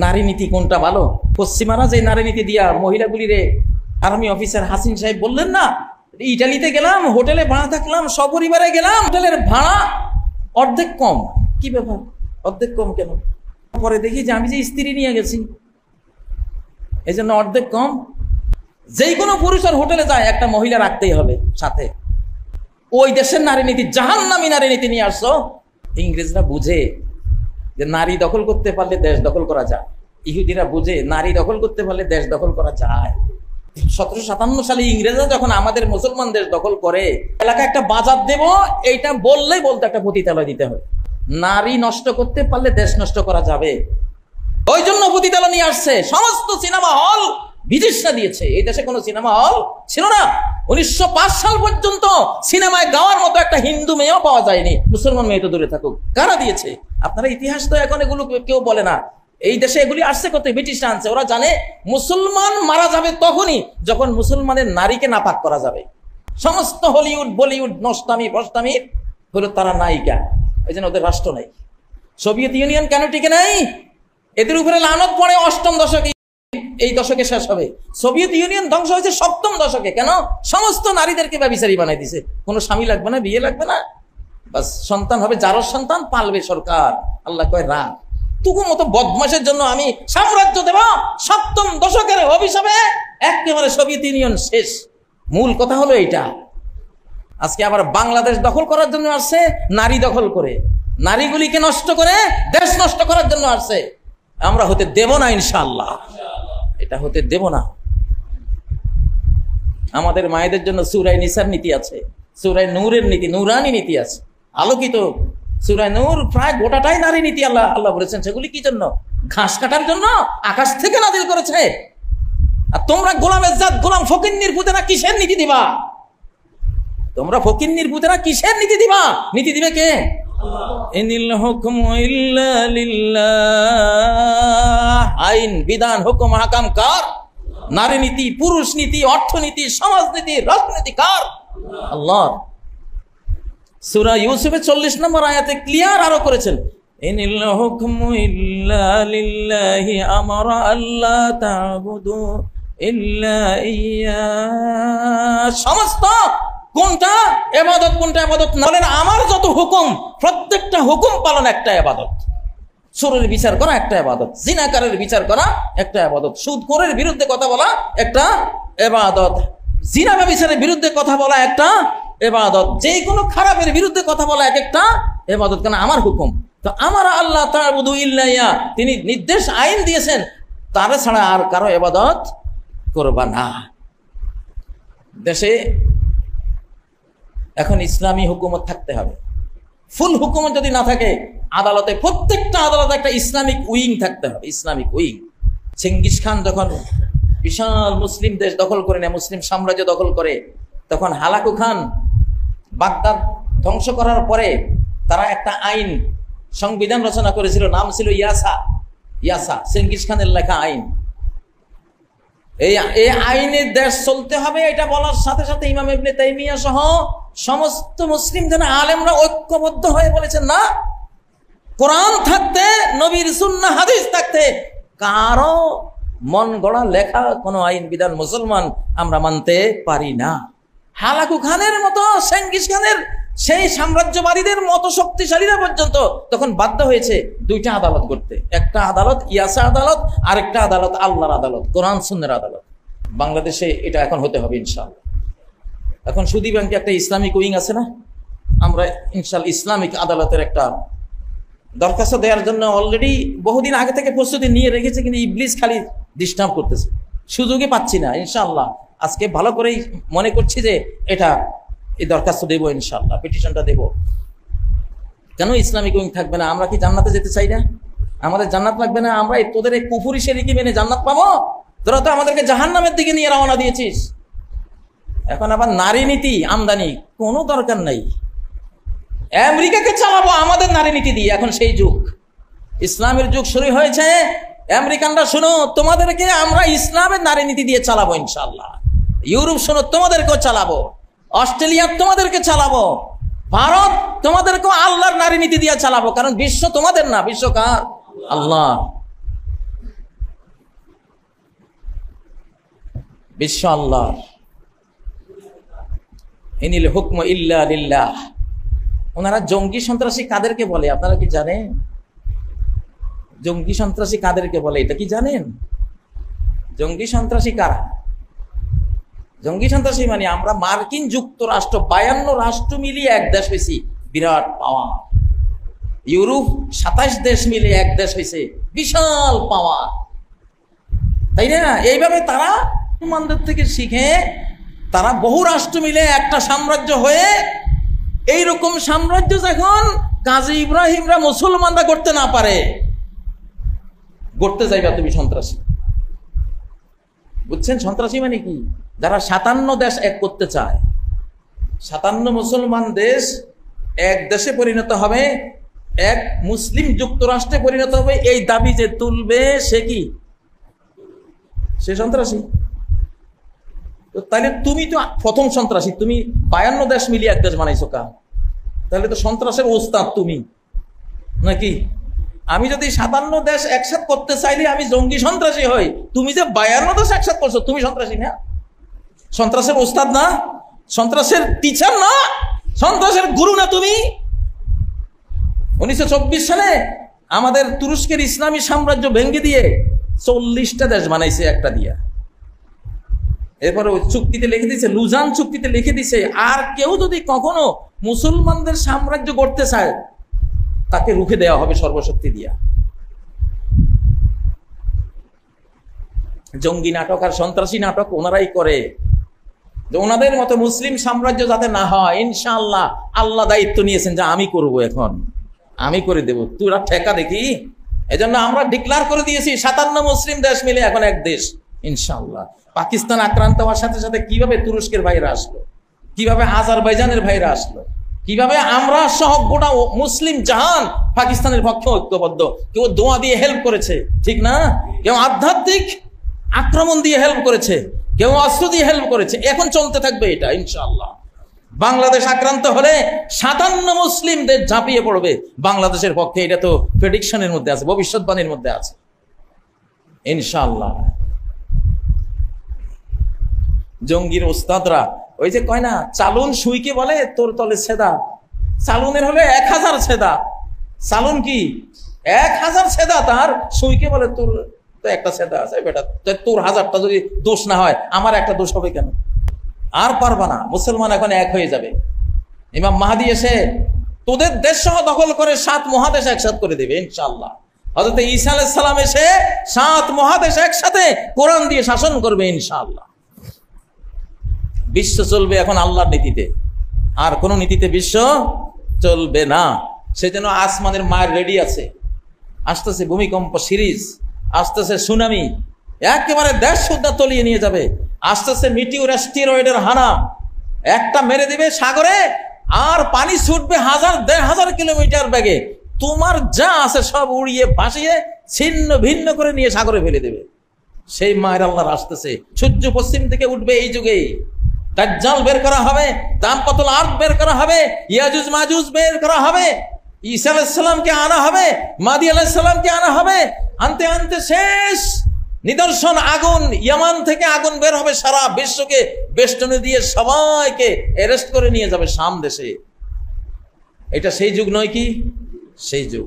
নারী নীতি কোনটা ভালো? পশ্চিমারা যে নারী নীতি দিয়া মহিলাগুলিরে, আর্মি অফিসার হাসিন সাহেব বললেন না, ইটালিতে গেলাম, হোটেলে ভাড়া থাকলাম, সপরিবারে গেলাম, হোটেলের ভাড়া অর্ধেক কম। কি ব্যাপার, অর্ধেক কম কেন? পরে দেখি যে আমি যে স্ত্রী নিয়ে গেছি, এই জন্য অর্ধেক কম। যেই কোনো পুরুষ আর হোটেলে যায় একটা মহিলা রাখতেই হবে সাথে। ওই দেশের নারী নীতি, জাহান্নামী নারী নীতি নিয়ে আসছো। ইংরেজরা বুঝে যে নারী দখল করতে পারলে দেশ দখল করা যায়, ইহুদিরা বুঝে নারী দখল করতে পারলে দেশ দখল করা যায়। 1757 সালে ইংরেজরা যখন আমাদের মুসলমান দেশ দখল করে, এলাকায় একটা বাজার দেব, এইটা বললেই বলতে একটা পতিতালয় দিতে হবে। নারী নষ্ট করতে পারলে দেশ নষ্ট করা যাবে, ওই জন্য পতিতালয় নিয়ে আসছে। সমস্ত সিনেমা হল ব্রিটিশরা দিয়েছে, এই দেশে কোনো সিনেমা হল ছিল না। 1905 সাল পর্যন্ত সিনেমায় গাওয়ার মতো একটা হিন্দু মেয়েও পাওয়া যায়নি, মুসলমান মেয়ে তো দূরে থাকুক। কারা দিয়েছে? আপনারা ইতিহাস তো এখন এগুলো কেউ বলে না। এই দেশে এগুলি আসছে কত, ব্রিটিশরা আনছে। ওরা জানে মুসলমান মারা যাবে তখনই যখন মুসলমানের নারীকে নাপাক করা যাবে। সমস্ত হলিউড বলিউড নষ্টামি ফষ্টামির হলো তারা নায়িকা, এই জন্য ওদের রাষ্ট্র নাই। সোভিয়েত ইউনিয়ন কেন টিকে নাই? এদের উপরে লানত পড়ে 8ম দশকে, এই দশকে শেষ হবে। সোভিয়েত ইউনিয়ন ধ্বংস হয়েছে 7ম দশকে। কেন? সমস্ত নারীদেরকে ব্যভিচারী বানাই দিছে। কোনো স্বামী লাগবে না, বিয়ে লাগবে না, বাস সন্তান হবে যারও সন্তান, পালবে সরকার। আল্লাহ কয় রাগ। তুকু মতো বদমাশের জন্য আমি সাম্রাজ্য দেব। 7ম দশকের অভিশাপে একেবারে সোভিয়েত ইউনিয়ন শেষ। মূল কথা হলো এইটা। আজকে আবার বাংলাদেশ দখল করার জন্য আসছে, নারী দখল করে, নারীগুলিকে নষ্ট করে দেশ নষ্ট করার জন্য আসছে। আমরা হতে দেব না ইনশাআল্লাহ, এটা হতে দেব না। আমাদের মায়েদের জন্য সূরা নিসার নীতি আছে, সূরা নূরের নীতি, নূরানি নীতি আছে, আলোকিত সূরা নূর। প্রায় গোটাটাই নারী নীতি আল্লাহ বলেছেন। সেগুলি কি জন্য? ঘাস কাটার জন্য আকাশ থেকে নাজিল করেছে। আর তোমরা গোলামের জাত, গোলাম ফকিন্নির পুতেরা কিসের নীতি দিবা? তোমরা ফকিন্নির পুতেরা কিসের নীতি দিবা? নীতি দিবে কে? ইনিল হুকমু ইল্লা লিল্লাহ। আইন বিধান হুকুম হাকাম কার? নারী নীতি, পুরুষ নীতি, অর্থনীতি, সমাজনীতি, রাজনীতি কার? আল্লাহ। সূরা ইউসুফের 40 নম্বর আয়াতে ক্লিয়ার আরো করেছেন, ইনিল হুকমু ইল্লা লিল্লাহি আমারা আল্লা তা'বুদু ইল্লা ইয়্যা। সমস্ত কোনটা ইবাদত, কোনটা ইবাদত না বলেন? আমার যত হুকুম, প্রত্যেকটা হুকুম পালন একটা ইবাদত। চোরের বিচার করা একটা ইবাদত, জিনাকারের বিচার করা একটা ইবাদত, সুদখোরের বিরুদ্ধে কথা বলা একটা ইবাদত, জিনা ব্যভিচারের বিরুদ্ধে কথা বলা একটা ইবাদত, যে কোনো খারাপের বিরুদ্ধে কথা বলা এক একটা ইবাদত। কেন? আমার হুকুম। তো আমার আল্লাহ তা'বুদু ইল্লা ইয়্যা, তিনি নির্দেশ আইন দিয়েছেন, তারা ছাড়া আর কারো ইবাদত করবা না। দেশে এখন ইসলামী হুকুমত থাকতে হবে। ফুল হুকুমত যদি না থাকে, আদালতে, প্রত্যেকটা আদালতে একটা ইসলামিক উইং থাকতে হবে, ইসলামিক উইং। চেঙ্গিস খান যখন বিশাল মুসলিম দেশ দখল করে নেয়, মুসলিম সাম্রাজ্য দখল করে, তখন হালাকু খান বাগদাদ ধ্বংস করার পরে তারা একটা আইন, সংবিধান রচনা করেছিল, নাম ছিল ইয়াসা, চেঙ্গিস খানের লেখা আইন। এই আইনের দেশ চলতে হবে, এটা বলার সাথে সাথে ইমাম ইবনে তাইমিয়া সহ সমস্ত মুসলিম যারা আলেমরা ঐক্যবদ্ধ হয়ে বলেছেন, না, কোরআন থাকতে, নবীর সুন্নাহ হাদিস থাকতে কারো মন গড়া লেখা কোনো আইন বিধান মুসলমান আমরা মানতে পারি না। হালাকু খানের মতো, চেঙ্গিস খানের সেই সাম্রাজ্যবাদীদের মতো শক্তিশালীরা পর্যন্ত তখন বাধ্য হয়েছে 2টা আদালত করতে। একটা আদালত ইয়াসা আদালত, আরেকটা আদালত আল্লাহর আদালত, কোরআন সুন্নাহর আদালত। বাংলাদেশে এটা এখন হতে হবে ইনশাআল্লাহ। এখন সুদী ব্যাংকে একটা ইসলামিক উইং আছে না, আমরা ইনশাআল্লাহ ইসলামিক আদালতের একটা দরখাস্ত দেওয়ার জন্য অলরেডি বহুদিন আগে থেকে প্রস্তুতি নিয়ে রেখেছে, কিন্তু ইবলিস খালি ডিস্টার্ব করতেছে, সুযোগই পাচ্ছি না। ইনশাআল্লাহ আজকে ভালো করেই মনে করছি যে এটা এই দরখাস্ত দেবো ইনশাআল্লাহ, পিটিশনটা দেব। কেন ইসলামিক উইং থাকবে না? আমরা কি জান্নাতে যেতে চাই না? আমাদের জান্নাত লাগবে না? আমরা তোদের এই কুফরি শিরকি মেনে জান্নাত পাবো? তোরা তো আমাদেরকে জাহান্নামের দিকে নিয়ে রওনা দিয়েছিস। এখন আবার নারী নীতি আমদানি, কোনো দরকার নাই। আমেরিকাকে চালাবো আমাদের নারী নীতি দিয়ে। এখন সেই যুগ, ইসলামের যুগ শুরু হয়েছে। আমেরিকানরা শোনো, তোমাদেরকে আমরা ইসলামের নারী নীতি দিয়ে চালাবো ইনশাআল্লাহ। ইউরোপ শোনো, তোমাদেরকেও চালাবো। অস্ট্রেলিয়া তোমাদেরকে চালাবো। ভারত তোমাদেরকেও আল্লাহর নারী নীতি দিয়ে চালাবো। কারণ বিশ্ব তোমাদের না, বিশ্ব কার? আল্লাহ। বিশ্ব আল্লাহর। ইনিল হুকম ইল্লা লিল্লাহ। ওনারা জঙ্গি সন্ত্রাসী কাদেরকে বলে আপনারা কি জানেন? জঙ্গি সন্ত্রাসী কাদেরকে বলে এটা কি জানেন? জঙ্গি সন্ত্রাসী কারা? জঙ্গি সন্ত্রাসী মানে আমরা মার্কিন যুক্তরাষ্ট্র 52 রাষ্ট্র মিলিয়ে এক দেশ হয়েছি, বিরাট পাওয়ার। ইউরোপ 27 দেশ মিলে এক দেশ হয়েছে, বিশাল পাওয়ার, তাই না? এইভাবে তারা মুসলমানদের থেকে শিখে তারা বহু রাষ্ট্র মিলে একটা সাম্রাজ্য হয়ে, এইরকম সাম্রাজ্য যখন কাজী ইব্রাহিমরা মুসলমানরা করতে না পারে, করতে যাইবা তুমি সন্ত্রাসী। বুঝছেন সন্ত্রাসী মানে কি? যারা 57 দেশ এক করতে চায়, 57 মুসলমান দেশ এক দেশে পরিণত হবে, এক মুসলিম যুক্তরাষ্ট্রে পরিণত হবে, এই দাবি যে তুলবে সে কি? সে সন্ত্রাসী। তো তাহলে তুমি তো প্রথম সন্ত্রাসী, তুমি 52 দেশ মিলিয়ে এক দেশ বানাইছো কা? তাহলে তো সন্ত্রাসের ওস্তাদ তুমি নাকি? আমি যদি 57 দেশ একসাথ করতে চাইলে আমি জঙ্গি সন্ত্রাসী হই, তুমি যে 52 দেশ একসাথ করছো তুমি সন্ত্রাসী না? সন্ত্রাসের ওস্তাদ না? সন্ত্রাসের টিচার না? সন্ত্রাসের গুরু না তুমি? 1924 সালে আমাদের তুরস্কের ইসলামী সাম্রাজ্য ভেঙে দিয়ে 40টা দেশ বানাইছে একটা দিয়া। এরপরে ওই চুক্তিতে লিখে দিয়েছে, লুজান চুক্তিতে লিখে দিছে, আর কেউ যদি কখনো মুসলমানদের সাম্রাজ্য গড়তে চায় তাকে রুখে দেওয়া হবে সর্বশক্তি দিয়া। জঙ্গি নাটক আর সন্ত্রাসী নাটক ওনারাই করে, যে ওনাদের মতো মুসলিম সাম্রাজ্য যাতে না হয় ইনশাআল্লাহ আল্লাহ দায়িত্ব নিয়েছেন যে আমি করব, এখন আমি করে দেব, তোরা ঠেকা দেখি। এজন্য আমরা ডিক্লার করে দিয়েছি 57 মুসলিম দেশ মিলে এখন এক দেশ ইনশাআল্লাহ। পাকিস্তান আক্রান্ত হওয়ার সাথে সাথে কিভাবে তুরস্কের ভাইরা আসলো, কিভাবে আজারবাইজানের ভাইরা আসলো, কিভাবে আমরা সহ গোটা মুসলিম জাহান পাকিস্তানের পক্ষে ঐক্যবদ্ধ। কেউ দোয়া দিয়ে হেল্প করেছে, ঠিক না? কেউ আধ্যাত্মিক আক্রমণ দিয়ে হেল্প করেছে, কেউ অস্ত্র দিয়ে হেল্প করেছে। এখন চলতে থাকবে এটা ইনশাআল্লাহ। বাংলাদেশ আক্রান্ত হলে 57 মুসলিমদের ঝাঁপিয়ে পড়বে বাংলাদেশের পক্ষে, এটা তো প্রেডিকশনের মধ্যে আছে, ভবিষ্যৎবাণীর মধ্যে আছে ইনশাআল্লাহ। জঙ্গির ওস্তাদরা ওই যে কয় না, চালুন সুইকে বলে তোর তলে ছেদা। চালুনের হলে 1000 ছেদা। চালুন কি 1000 ছেদা, তার সুইকে বলে তোর তো একটা ছেদা আছে বেটা, তোর 1000টা যদি দোষ না হয় আমার একটা দোষ হবে কেন? আর পারবা না। মুসলমান এখন এক হয়ে যাবে। ইমাম মাহদী এসে তোদের দেশ সহ দখল করে 7 মহাদেশ একসাথে করে দেবে ইনশাআল্লাহ। হযরত ঈসা আলাইহিস সালাম এসে 7 মহাদেশ একসাথে কোরআন দিয়ে শাসন করবে ইনশাআল্লাহ। বিশ্ব চলবে এখন আল্লাহর নীতিতে, আর কোন নীতিতে বিশ্ব চলবে না। সেজন্য আসমানের মায়ের রেডি আছে, আসতেছে ভূমিকম্প সিরিজ, আসতেছে সুনামি, একেবারে দেশ সুদ্ধা তলিয়ে নিয়ে যাবে, আসতেছে মিটিওর অ্যাস্টেরয়েডের হানা, একটা মেরে দিবে সাগরে, আর পানি ছুটবে 1000-1500 কিলোমিটার বেগে, তোমার যা আছে সব উড়িয়ে ভাসিয়ে ছিন্ন ভিন্ন করে নিয়ে সাগরে ফেলে দেবে। সেই মায়ের আল্লাহর আসতেছে। সূর্য পশ্চিম থেকে উঠবে এই যুগে, দাজ্জাল বের করা হবে, দাম্পতুল আর্থ বের করা হবে, ইয়াজুজ মাজুজ বের করা হবে, ঈসা আলাইহিস সালামকে আনা হবে, মাহদী আলাইহিস সালামকে আনা হবে, আনতে আনতে শেষ নিদর্শন আগুন, ইয়ামান থেকে আগুন বের হবে, সারা বিশ্বকে বেষ্টনী দিয়ে সবাইকে অ্যারেস্ট করে নিয়ে যাবে শাম দেশে। এটা সেই যুগ নয় কি? সেই যুগ।